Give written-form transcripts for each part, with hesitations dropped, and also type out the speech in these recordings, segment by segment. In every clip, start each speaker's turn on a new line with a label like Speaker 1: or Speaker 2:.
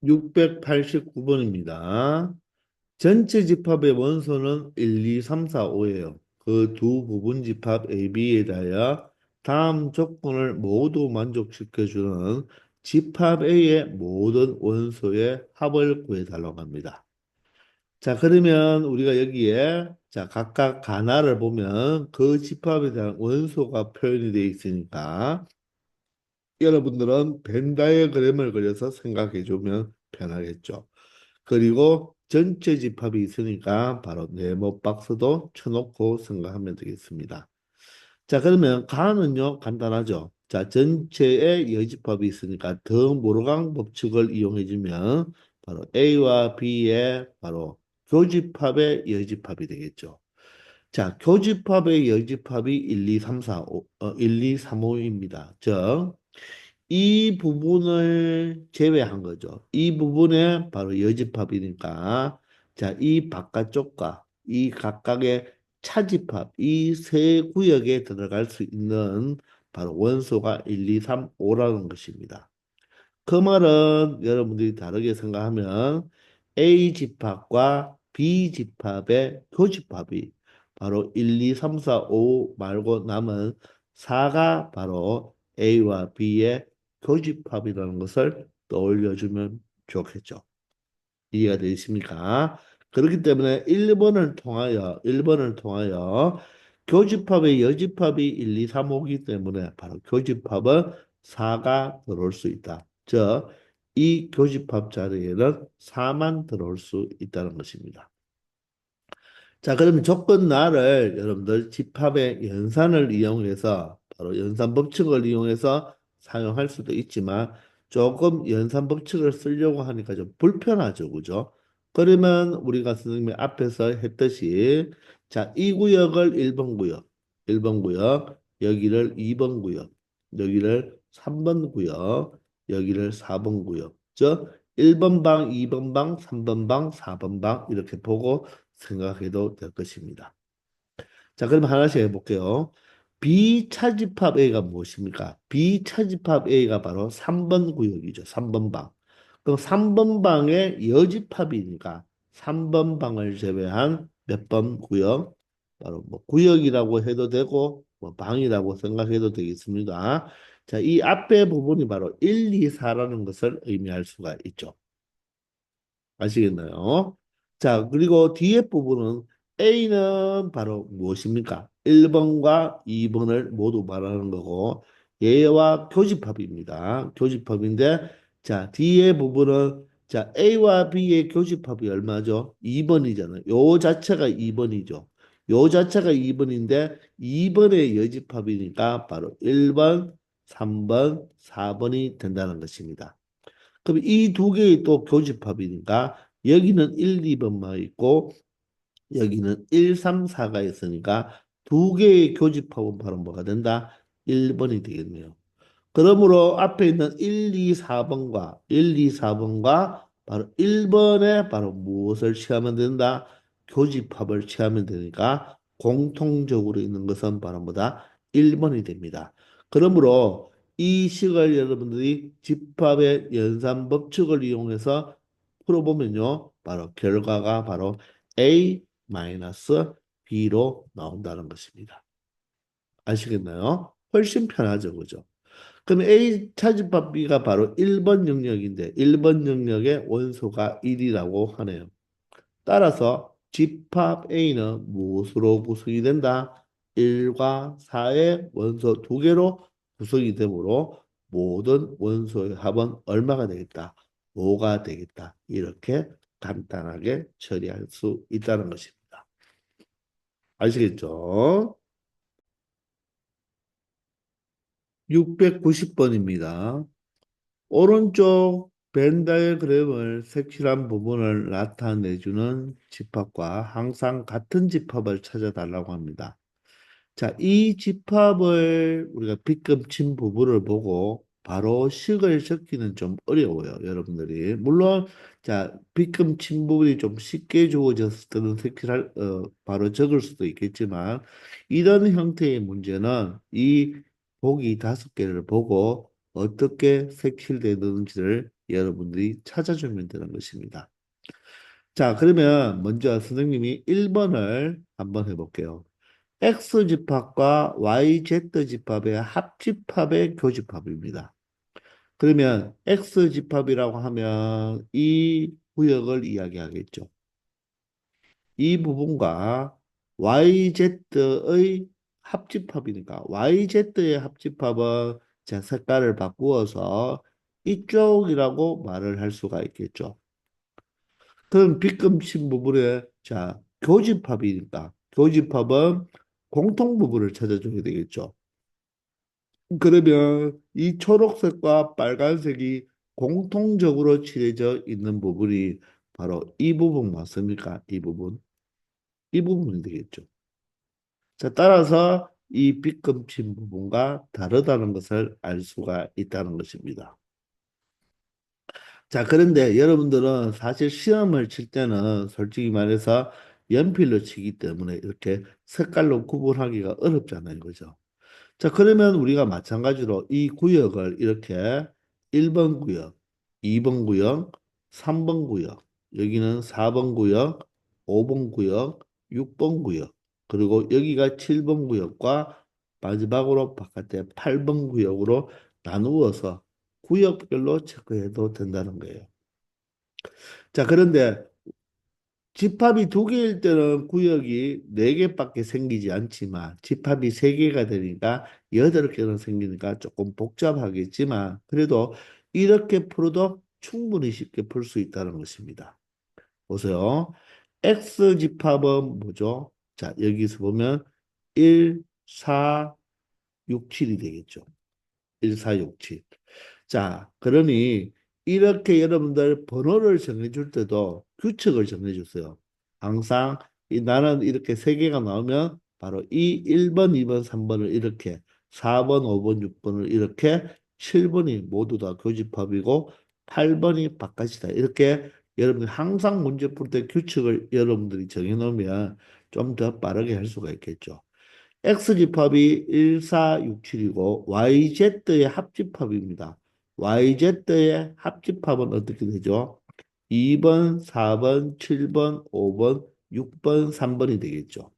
Speaker 1: 689번입니다. 전체 집합의 원소는 1, 2, 3, 4, 5예요. 그 두 부분 집합 AB에 대하여 다음 조건을 모두 만족시켜주는 집합 A의 모든 원소의 합을 구해달라고 합니다. 자, 그러면 우리가 여기에 자, 각각 가나를 보면 그 집합에 대한 원소가 표현이 되어 있으니까 여러분들은 벤 다이어그램을 그려서 생각해 주면 편하겠죠. 그리고 전체 집합이 있으니까 바로 네모 박스도 쳐놓고 생각하면 되겠습니다. 자, 그러면 가는요, 간단하죠. 자, 전체에 여집합이 있으니까 더 모르강 법칙을 이용해 주면 바로 A와 B의 바로 교집합의 여집합이 되겠죠. 자, 교집합의 여집합이 1, 2, 3, 4, 5, 1, 2, 3, 5입니다. 즉, 이 부분을 제외한 거죠. 이 부분에 바로 여집합이니까 자, 이 바깥쪽과 이 각각의 차집합, 이 세 구역에 들어갈 수 있는 바로 원소가 1, 2, 3, 5라는 것입니다. 그 말은 여러분들이 다르게 생각하면 A 집합과 B 집합의 교집합이 바로 1, 2, 3, 4, 5 말고 남은 4가 바로 A와 B의 교집합이라는 것을 떠올려주면 좋겠죠. 이해가 되십니까? 그렇기 때문에 1번을 통하여 교집합의 여집합이 1, 2, 3, 5이기 때문에 바로 교집합은 4가 들어올 수 있다. 즉, 이 교집합 자리에는 4만 들어올 수 있다는 것입니다. 자, 그러면 조건 나를 여러분들 집합의 연산을 이용해서 바로 연산 법칙을 이용해서 사용할 수도 있지만 조금 연산 법칙을 쓰려고 하니까 좀 불편하죠, 그죠? 그러면 우리가 선생님이 앞에서 했듯이 자, 이 구역을 1번 구역, 1번 구역, 여기를 2번 구역, 여기를 3번 구역, 여기를 4번 구역. 즉 1번 방, 2번 방, 3번 방, 4번 방 이렇게 보고 생각해도 될 것입니다. 자, 그럼 하나씩 해볼게요. 비차집합 A가 무엇입니까? 비차집합 A가 바로 3번 구역이죠. 3번 방. 그럼 3번 방의 여집합이니까 3번 방을 제외한 몇 번 구역? 바로 뭐 구역이라고 해도 되고 뭐 방이라고 생각해도 되겠습니다. 자, 이 앞에 부분이 바로 1, 2, 4라는 것을 의미할 수가 있죠. 아시겠나요? 자, 그리고 뒤에 부분은 A는 바로 무엇입니까? 1번과 2번을 모두 말하는 거고 얘와 교집합입니다. 교집합인데 자, 뒤에 부분은 자, A와 B의 교집합이 얼마죠? 2번이잖아요. 요 자체가 2번이죠. 요 자체가 2번인데 2번의 여집합이니까 바로 1번, 3번, 4번이 된다는 것입니다. 그럼 이 두 개의 또 교집합이니까 여기는 1, 2번만 있고 여기는 1, 3, 4가 있으니까 두 개의 교집합은 바로 뭐가 된다? 1번이 되겠네요. 그러므로 앞에 있는 1, 2, 4번과 1, 2, 4번과 바로 1번에 바로 무엇을 취하면 된다? 교집합을 취하면 되니까 공통적으로 있는 것은 바로 뭐다? 1번이 됩니다. 그러므로 이 식을 여러분들이 집합의 연산 법칙을 이용해서 풀어보면요. 바로 결과가 바로 A-B로 나온다는 것입니다. 아시겠나요? 훨씬 편하죠, 그죠? 그럼 A 차집합 B가 바로 1번 영역인데 1번 영역의 원소가 1이라고 하네요. 따라서 집합 A는 무엇으로 구성이 된다? 1과 4의 원소 두 개로 구성이 되므로 모든 원소의 합은 얼마가 되겠다? 5가 되겠다. 이렇게 간단하게 처리할 수 있다는 것입니다. 아시겠죠? 690번입니다. 오른쪽 벤 다이어그램을 색칠한 부분을 나타내주는 집합과 항상 같은 집합을 찾아달라고 합니다. 자, 이 집합을 우리가 빗금 친 부분을 보고 바로 식을 적기는 좀 어려워요, 여러분들이. 물론, 자, 빗금 친 부분이 좀 쉽게 주어졌을 때는 바로 적을 수도 있겠지만, 이런 형태의 문제는 이 보기 5개를 보고 어떻게 색칠되는지를 여러분들이 찾아주면 되는 것입니다. 자, 그러면 먼저 선생님이 1번을 한번 해볼게요. X집합과 YZ집합의 합집합의 교집합입니다. 그러면 X집합이라고 하면 이 구역을 이야기하겠죠. 이 부분과 YZ의 합집합이니까 YZ의 합집합은 제 색깔을 바꾸어서 이쪽이라고 말을 할 수가 있겠죠. 그럼 빗금친 부분에 자 교집합이니까 교집합은 공통 부분을 찾아줘야 되겠죠. 그러면 이 초록색과 빨간색이 공통적으로 칠해져 있는 부분이 바로 이 부분 맞습니까? 이 부분. 이 부분이 되겠죠. 자, 따라서 이 빗금친 부분과 다르다는 것을 알 수가 있다는 것입니다. 자, 그런데 여러분들은 사실 시험을 칠 때는 솔직히 말해서 연필로 치기 때문에 이렇게 색깔로 구분하기가 어렵잖아요. 그죠? 자, 그러면 우리가 마찬가지로 이 구역을 이렇게 1번 구역, 2번 구역, 3번 구역, 여기는 4번 구역, 5번 구역, 6번 구역, 그리고 여기가 7번 구역과 마지막으로 바깥에 8번 구역으로 나누어서 구역별로 체크해도 된다는 거예요. 자, 그런데 집합이 두 개일 때는 구역이 네 개밖에 생기지 않지만 집합이 세 개가 되니까 여덟 개는 생기니까 조금 복잡하겠지만 그래도 이렇게 풀어도 충분히 쉽게 풀 수 있다는 것입니다. 보세요. X 집합은 뭐죠? 자, 여기서 보면 1, 4, 6, 7이 되겠죠. 1, 4, 6, 7. 자, 그러니 이렇게 여러분들 번호를 정해줄 때도 규칙을 정해줬어요. 항상 나는 이렇게 세 개가 나오면 바로 이 1번, 2번, 3번을 이렇게 4번, 5번, 6번을 이렇게 7번이 모두 다 교집합이고 8번이 바깥이다. 이렇게 여러분들 항상 문제 풀 때 규칙을 여러분들이 정해놓으면 좀 더 빠르게 할 수가 있겠죠. X집합이 1, 4, 6, 7이고 YZ의 합집합입니다. YZ의 합집합은 어떻게 되죠? 2번, 4번, 7번, 5번, 6번, 3번이 되겠죠.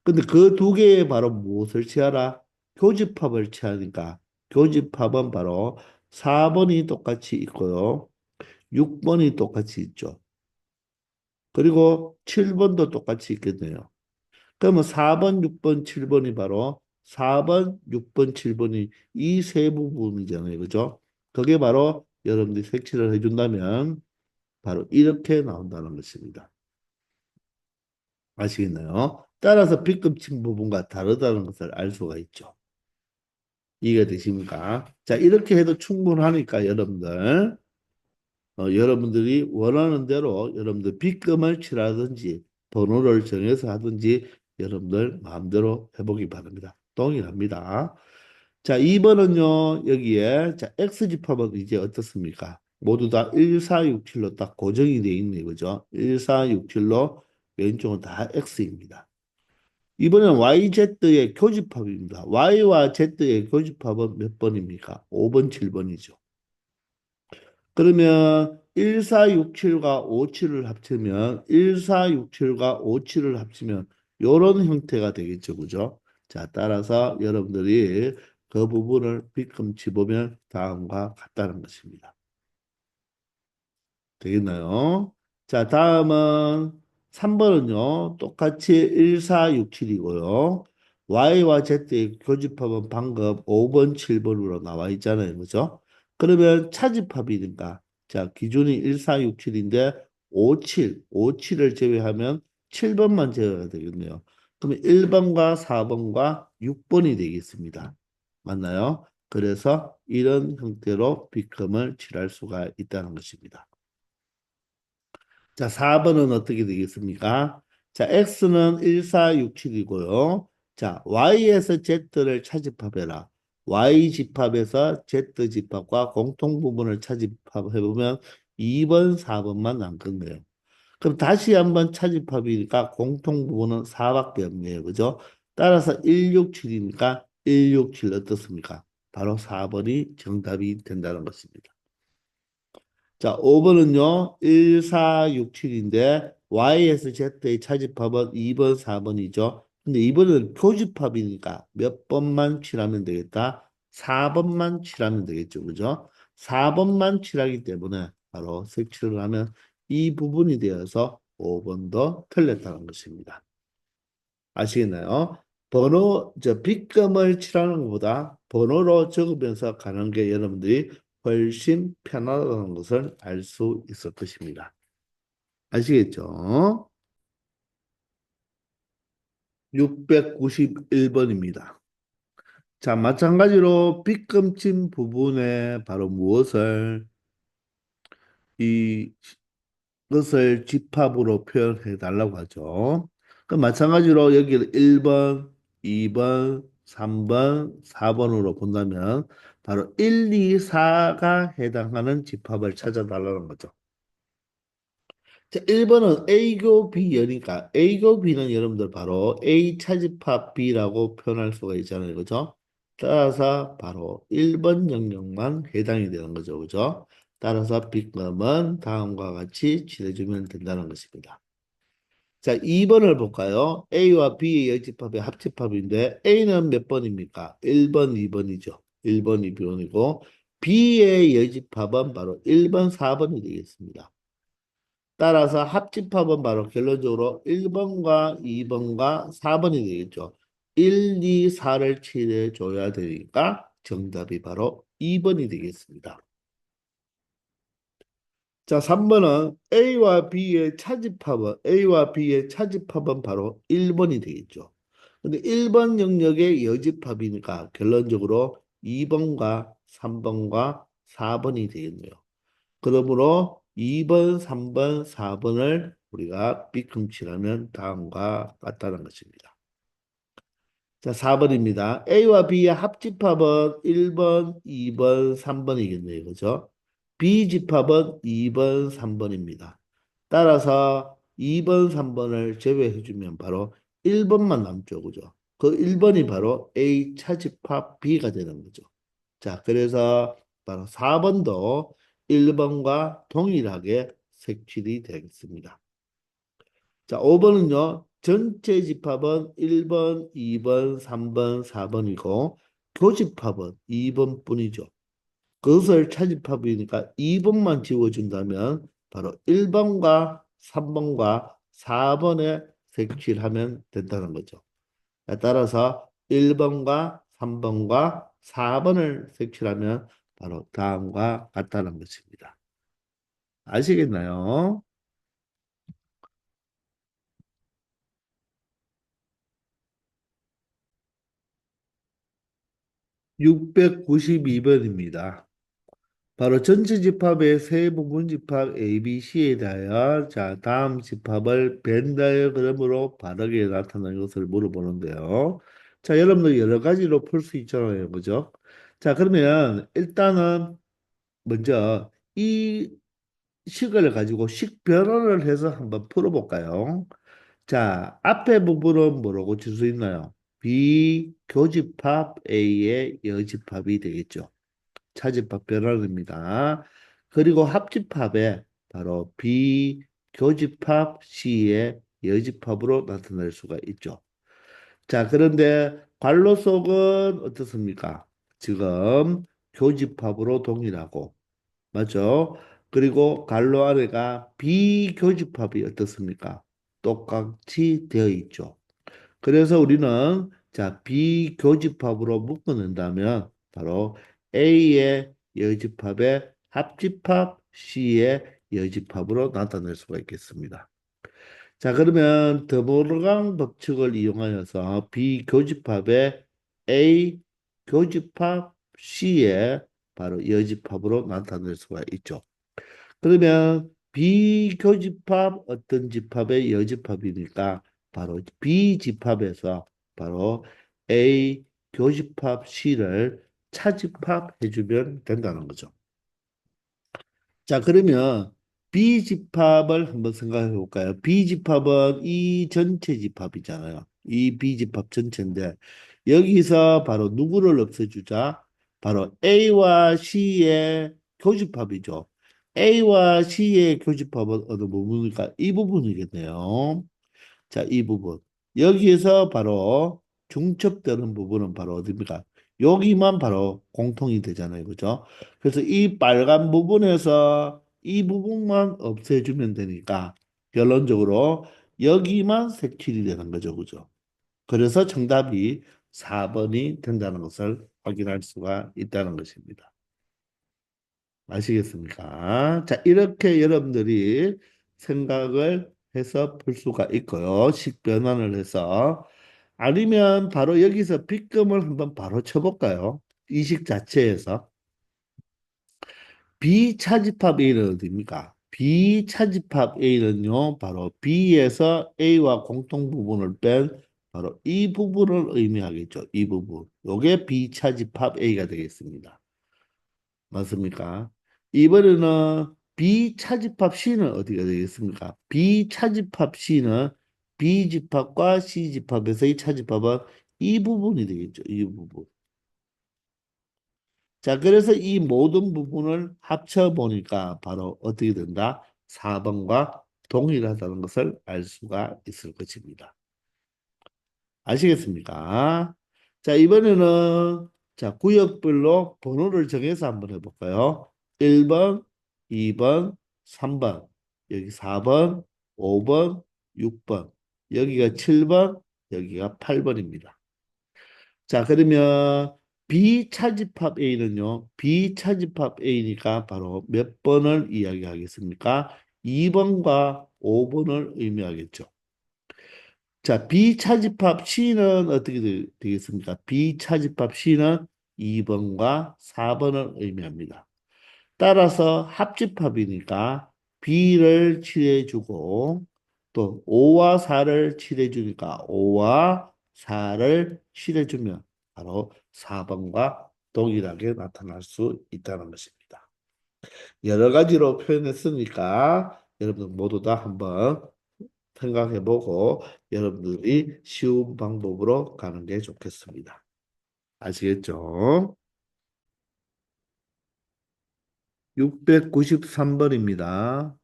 Speaker 1: 근데 그 두 개에 바로 무엇을 취하라? 교집합을 취하니까 교집합은 바로 4번이 똑같이 있고요. 6번이 똑같이 있죠. 그리고 7번도 똑같이 있겠네요. 그러면 4번, 6번, 7번이 바로 4번, 6번, 7번이 이 세 부분이잖아요. 그죠? 그게 바로 여러분들이 색칠을 해준다면 바로 이렇게 나온다는 것입니다. 아시겠나요? 따라서 B급 친 부분과 다르다는 것을 알 수가 있죠. 이해가 되십니까? 자, 이렇게 해도 충분하니까 여러분들, 여러분들이 원하는 대로 여러분들 B급을 칠하든지 번호를 정해서 하든지 여러분들 마음대로 해보기 바랍니다. 동일합니다. 자, 2번은요, 여기에, 자, X집합은 이제 어떻습니까? 모두 다 1, 4, 6, 7로 딱 고정이 되어 있네, 그죠? 1, 4, 6, 7로 왼쪽은 다 X입니다. 이번엔 YZ의 교집합입니다. Y와 Z의 교집합은 몇 번입니까? 5번, 7번이죠. 그러면 1467과 57을 합치면 1467과 57을 합치면 이런 형태가 되겠죠. 그죠? 자, 따라서 여러분들이 그 부분을 비끔치 보면 다음과 같다는 것입니다. 되겠나요? 자, 다음은 3번은요. 똑같이 1467이고요. Y와 Z의 교집합은 방금 5번, 7번으로 나와 있잖아요. 그죠? 그러면 차집합이니까 자, 기준이 1467인데 57을 제외하면 7번만 제외가 되겠네요. 그러면 1번과 4번과 6번이 되겠습니다. 맞나요? 그래서 이런 형태로 B컴을 칠할 수가 있다는 것입니다. 자, 4번은 어떻게 되겠습니까? 자, X는 1467이고요. 자, Y에서 Z를 차집합해라. Y 집합에서 Z 집합과 공통 부분을 차집합해보면 2번, 4번만 남겠네요. 그럼 다시 한번 차집합이니까 공통 부분은 4밖에 없네요. 그죠? 따라서 167이니까 167 어떻습니까? 바로 4번이 정답이 된다는 것입니다. 자, 5번은요, 1, 4, 6, 7인데, Y에서 Z의 차집합은 2번, 4번이죠. 근데 이번은 교집합이니까 몇 번만 칠하면 되겠다? 4번만 칠하면 되겠죠. 그죠? 4번만 칠하기 때문에 바로 색칠을 하면 이 부분이 되어서 5번도 틀렸다는 것입니다. 아시겠나요? 빗금을 칠하는 것보다 번호로 적으면서 가는 게 여러분들이 훨씬 편하다는 것을 알 수 있을 것입니다. 아시겠죠? 691번입니다. 자, 마찬가지로 빗금 친 부분에 바로 이것을 집합으로 표현해 달라고 하죠. 그 마찬가지로 여기를 1번, 2번, 3번, 4번으로 본다면 바로 1, 2, 4가 해당하는 집합을 찾아달라는 거죠. 자, 1번은 A교 B여니까 A교 B는 여러분들 바로 A 차집합 B라고 표현할 수가 있잖아요. 그죠? 따라서 바로 1번 영역만 해당이 되는 거죠. 그죠? 따라서 B값은 다음과 같이 칠해주면 된다는 것입니다. 자, 2번을 볼까요? A와 B의 여집합의 합집합인데 A는 몇 번입니까? 1번, 2번이죠. 1번, 2번이고 B의 여집합은 바로 1번, 4번이 되겠습니다. 따라서 합집합은 바로 결론적으로 1번과 2번과 4번이 되겠죠. 1, 2, 4를 칠해줘야 되니까 정답이 바로 2번이 되겠습니다. 자, 3번은 A와 B의 차집합은 바로 1번이 되겠죠. 근데 1번 영역의 여집합이니까 결론적으로 2번과 3번과 4번이 되겠네요. 그러므로 2번, 3번, 4번을 우리가 빗금칠하면 다음과 같다는 것입니다. 자, 4번입니다. A와 B의 합집합은 1번, 2번, 3번이겠네요. 그죠? B집합은 2번, 3번입니다. 따라서 2번, 3번을 제외해주면 바로 1번만 남죠. 그죠? 그 1번이 바로 A 차집합 B가 되는 거죠. 자, 그래서 바로 4번도 1번과 동일하게 색칠이 되겠습니다. 자, 5번은요. 전체 집합은 1번, 2번, 3번, 4번이고 교집합은 2번 뿐이죠. 그것을 차집합이니까 2번만 지워준다면 바로 1번과 3번과 4번에 색칠하면 된다는 거죠. 따라서 1번과 3번과 4번을 색칠하면 바로 다음과 같다는 것입니다. 아시겠나요? 692번입니다. 바로 전체 집합의 세 부분 집합 A, B, C에 대하여 자, 다음 집합을 벤 다이어그램으로 바르게 나타낸 것을 물어보는데요. 자, 여러분들 여러 가지로 풀 수 있잖아요. 그죠? 자, 그러면 일단은 먼저 이 식을 가지고 식 변환을 해서 한번 풀어볼까요? 자, 앞에 부분은 뭐라고 칠 수 있나요? 비교집합 A의 여집합이 되겠죠. 차집합 변환입니다. 그리고 합집합에 바로 비교집합 C의 여집합으로 나타낼 수가 있죠. 자, 그런데 괄호 속은 어떻습니까? 지금 교집합으로 동일하고 맞죠? 그리고 갈로 아래가 비교집합이 어떻습니까? 똑같이 되어 있죠. 그래서 우리는 자 비교집합으로 묶어낸다면 바로 A의 여집합의 합집합 C의 여집합으로 나타낼 수가 있겠습니다. 자 그러면 드모르강 법칙을 이용하여서 비교집합의 A 교집합 C의 바로 여집합으로 나타낼 수가 있죠. 그러면 비교집합 어떤 집합의 여집합이니까 바로 B집합에서 바로 A 교집합 C를 차집합해주면 된다는 거죠. 자, 그러면 B집합을 한번 생각해 볼까요? B집합은 이 전체 집합이잖아요. 이 B집합 전체인데 여기서 바로 누구를 없애주자? 바로 A와 C의 교집합이죠. A와 C의 교집합은 어느 부분일까? 이 부분이겠네요. 자, 이 부분. 여기에서 바로 중첩되는 부분은 바로 어디입니까? 여기만 바로 공통이 되잖아요. 그죠? 그래서 이 빨간 부분에서 이 부분만 없애주면 되니까 결론적으로 여기만 색칠이 되는 거죠. 그죠? 그래서 정답이 4번이 된다는 것을 확인할 수가 있다는 것입니다. 아시겠습니까? 자, 이렇게 여러분들이 생각을 해서 풀 수가 있고요. 식 변환을 해서. 아니면 바로 여기서 빗금을 한번 바로 쳐볼까요? 이 식 자체에서. 비차집합 A는 어디입니까? 비차집합 A는요, 바로 B에서 A와 공통 부분을 뺀 바로 이 부분을 의미하겠죠. 이 부분. 요게 비차집합 A가 되겠습니다. 맞습니까? 이번에는 비차집합 C는 어디가 되겠습니까? 비차집합 C는 B집합과 C집합에서의 차집합은 이 부분이 되겠죠. 이 부분. 자, 그래서 이 모든 부분을 합쳐보니까 바로 어떻게 된다? 4번과 동일하다는 것을 알 수가 있을 것입니다. 아시겠습니까? 자, 이번에는 자, 구역별로 번호를 정해서 한번 해볼까요? 1번, 2번, 3번, 여기 4번, 5번, 6번, 여기가 7번, 여기가 8번입니다. 자, 그러면 비차집합 A는요, 비차집합 A니까 바로 몇 번을 이야기하겠습니까? 2번과 5번을 의미하겠죠. 자, 비차집합 C는 어떻게 되겠습니까? 비차집합 C는 2번과 4번을 의미합니다. 따라서 합집합이니까 B를 칠해주고 또 5와 4를 칠해주니까 5와 4를 칠해주면 바로 4번과 동일하게 나타날 수 있다는 것입니다. 여러 가지로 표현했으니까 여러분 모두 다 한번 생각해보고 여러분들이 쉬운 방법으로 가는 게 좋겠습니다. 아시겠죠? 693번입니다.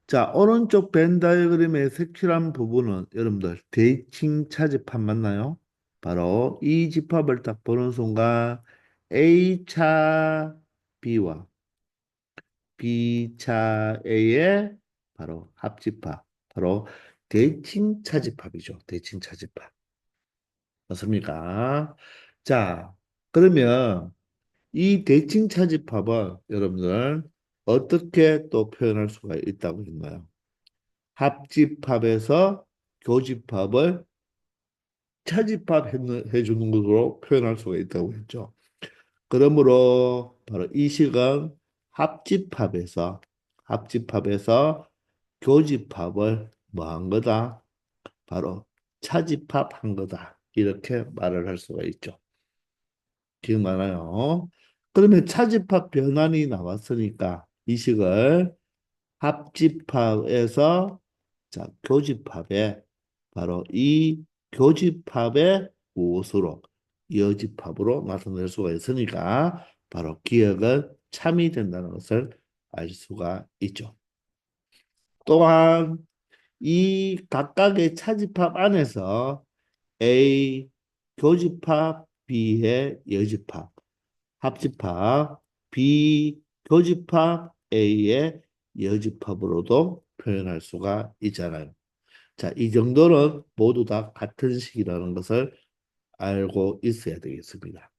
Speaker 1: 자, 오른쪽 벤 다이어그램의 색칠한 부분은 여러분들 대칭 차집합 맞나요? 바로 이 집합을 딱 보는 순간 A차 B와 B차 A의 바로 합집합, 바로 대칭 차집합이죠. 대칭 차집합. 맞습니까? 자, 그러면 이 대칭 차집합은 여러분들 어떻게 또 표현할 수가 있다고 했나요? 합집합에서 교집합을 차집합 해주는 것으로 표현할 수가 있다고 했죠. 그러므로 바로 이 식은 합집합에서 교집합을 뭐 한 거다? 바로 차집합한 거다. 이렇게 말을 할 수가 있죠. 기억 많아요. 그러면 차집합 변환이 나왔으니까 이 식을 합집합에서 자, 교집합에 바로 이 교집합의 무엇으로 여집합으로 나타낼 수가 있으니까 바로 기억은 참이 된다는 것을 알 수가 있죠. 또한 이 각각의 차집합 안에서 A 교집합, B의 여집합, 합집합, B 교집합, A의 여집합으로도 표현할 수가 있잖아요. 자, 이 정도는 모두 다 같은 식이라는 것을 알고 있어야 되겠습니다.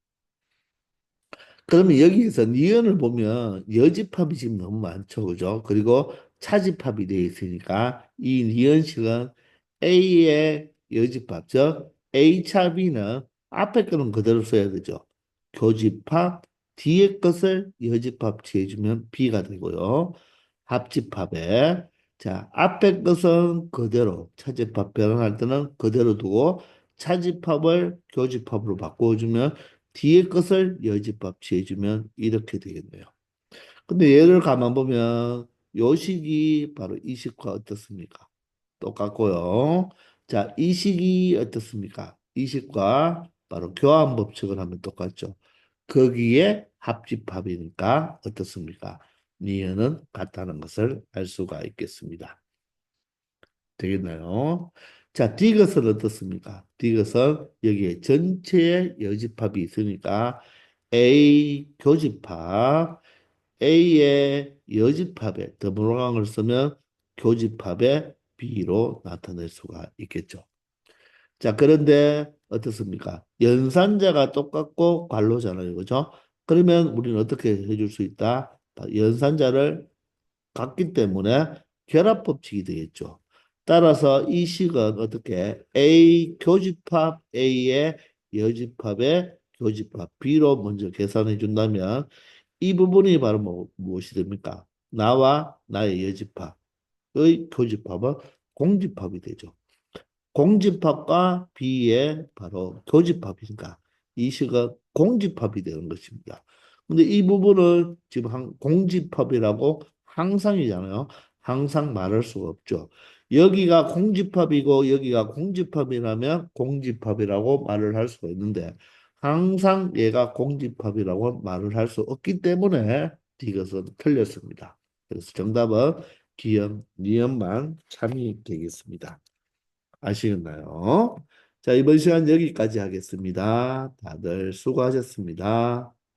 Speaker 1: 그러면 여기에서 니은을 보면 여집합이 지금 너무 많죠. 그죠? 그리고 차집합이 되어 있으니까 이 니은식은 A의 여집합, 즉 A차 B는 앞에 거는 그대로 써야 되죠. 교집합, 뒤에 것을 여집합 취해주면 B가 되고요. 합집합에 자, 앞에 것은 그대로 차집합 변환할 때는 그대로 두고 차집합을 교집합으로 바꿔주면 뒤에 것을 여집합 취해주면 이렇게 되겠네요. 근데 얘를 가만 보면 요 식이 바로 이 식과 어떻습니까? 똑같고요. 자, 이 식이 어떻습니까? 이 식과 바로 교환 법칙을 하면 똑같죠. 거기에 합집합이니까 어떻습니까? 니은은 같다는 것을 알 수가 있겠습니다. 되겠나요? 자, 디귿은 어떻습니까? 디귿은 여기에 전체의 여집합이 있으니까 A 교집합, A의 여집합에 더블어강을 쓰면 교집합의 B로 나타낼 수가 있겠죠. 자, 그런데 어떻습니까? 연산자가 똑같고 괄호잖아요. 그죠? 그러면 우리는 어떻게 해줄 수 있다? 연산자를 같기 때문에 결합 법칙이 되겠죠. 따라서 이 식은 어떻게 A 교집합 A의 여집합의 교집합 B로 먼저 계산해 준다면 이 부분이 바로 무엇이 됩니까? 나와 나의 여집합의 교집합은 공집합이 되죠. 공집합과 B의 바로 교집합이니까 이 식은 공집합이 되는 것입니다. 근데 이 부분은 지금 공집합이라고 항상이잖아요. 항상 말할 수가 없죠. 여기가 공집합이고 여기가 공집합이라면 공집합이라고 말을 할 수가 있는데 항상 얘가 공집합이라고 말을 할 수 없기 때문에 이것은 틀렸습니다. 그래서 정답은 기역, 니은만 참이 되겠습니다. 아시겠나요? 자, 이번 시간 여기까지 하겠습니다. 다들 수고하셨습니다.